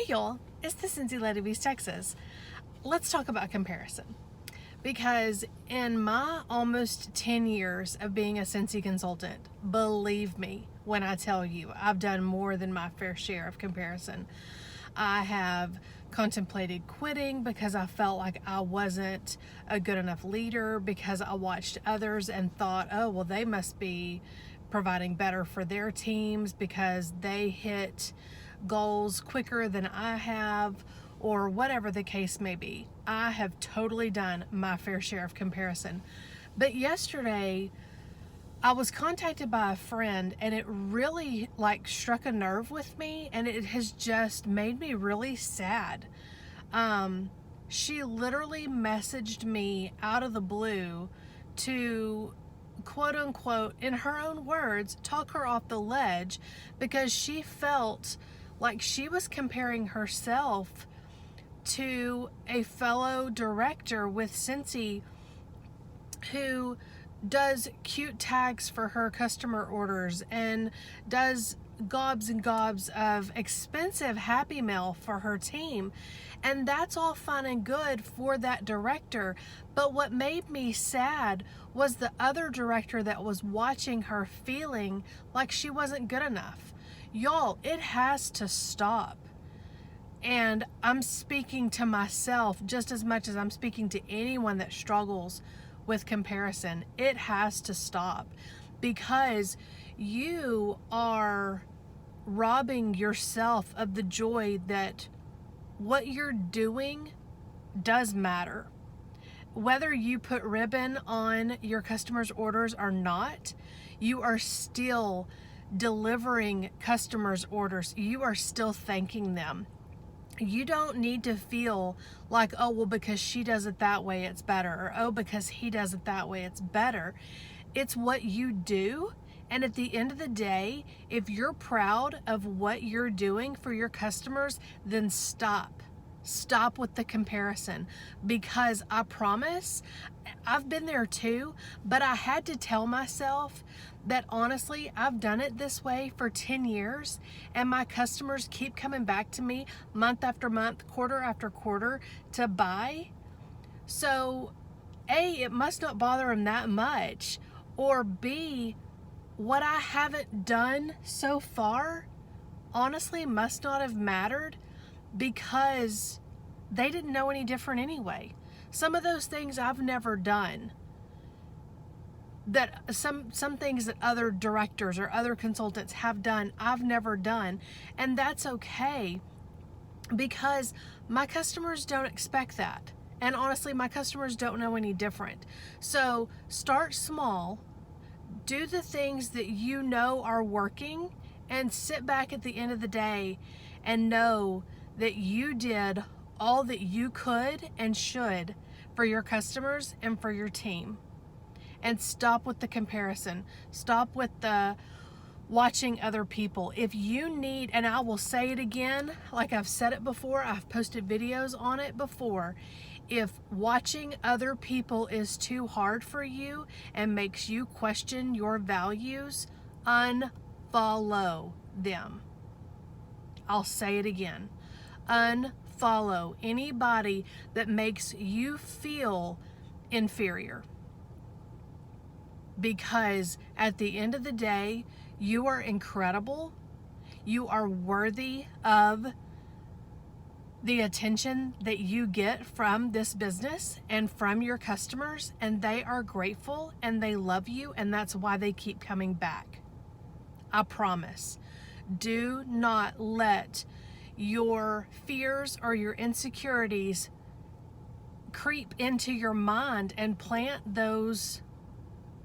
y'all, it's the Scentsy Lady Beast Texas. Let's talk about comparison. Because in my almost 10 years of being a Scentsy consultant, believe me when I tell you, I've done more than my fair share of comparison. I have contemplated quitting because I felt like I wasn't a good enough leader, because I watched others and thought, oh, well, they must be providing better for their teams because they hit goals quicker than I have, or whatever the case may be. I have totally done my fair share of comparison. But yesterday, I was contacted by a friend, and it really struck a nerve with me, and it has just made me really sad. She literally messaged me out of the blue to, quote unquote, in her own words, talk her off the ledge, because she felt like she was comparing herself to a fellow director with Scentsy who does cute tags for her customer orders and does gobs and gobs of expensive Happy Mail for her team. And that's all fine and good for that director. But what made me sad was the other director that was watching her feeling like she wasn't good enough. Y'all, it has to stop. And I'm speaking to myself just as much as I'm speaking to anyone that struggles with comparison. It has to stop, because you are robbing yourself of the joy that what you're doing does matter. Whether you put ribbon on your customers' orders or not, you are still delivering customers' orders. You are still thanking them. You don't need to feel like, oh, well, because she does it that way, it's better. Or, oh, because he does it that way, it's better. It's what you do. And at the end of the day, if you're proud of what you're doing for your customers, then stop. Stop with the comparison, because I promise, I've been there too, but I had to tell myself that honestly, I've done it this way for 10 years, and my customers keep coming back to me month after month, quarter after quarter to buy. So A, it must not bother them that much, or B, what I haven't done so far honestly must not have mattered, because they didn't know any different anyway. Some of those things I've never done. That some things that other directors or other consultants have done, I've never done. And that's okay, because my customers don't expect that. And honestly, my customers don't know any different. So start small, do the things that you know are working, and sit back at the end of the day and know that you did all that you could and should for your customers and for your team. And stop with the comparison. Stop with the watching other people. If you need, and I will say it again, like I've said it before, I've posted videos on it before. If watching other people is too hard for you and makes you question your values, unfollow them. I'll say it again. Unfollow anybody that makes you feel inferior. Because at the end of the day, you are incredible. You are worthy of the attention that you get from this business and from your customers, and they are grateful and they love you, and that's why they keep coming back. I promise. Do not let your fears or your insecurities creep into your mind and plant those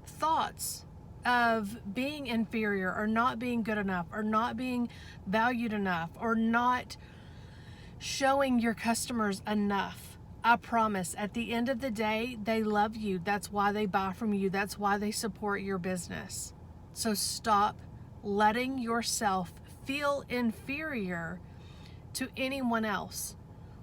thoughts of being inferior, or not being good enough, or not being valued enough, or not showing your customers enough. I promise, at the end of the day, they love you. That's why they buy from you. That's why they support your business. So stop letting yourself feel inferior to anyone else.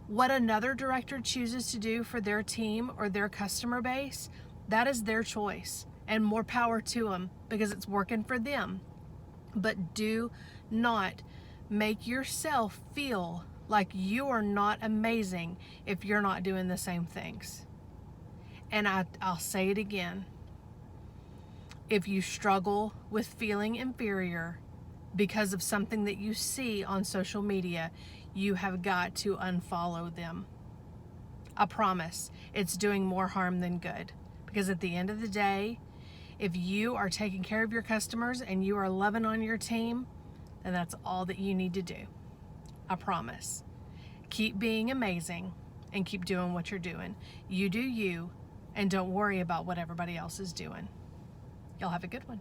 What another director chooses to do for their team or their customer base, that is their choice, and more power to them, because it's working for them. But do not make yourself feel Like, you are not amazing if you're not doing the same things. And I'll say it again. If you struggle with feeling inferior because of something that you see on social media, you have got to unfollow them. I promise it's doing more harm than good. Because at the end of the day, if you are taking care of your customers and you are loving on your team, then that's all that you need to do. I promise. Keep being amazing and keep doing what you're doing. You do you, and don't worry about what everybody else is doing. Y'all have a good one.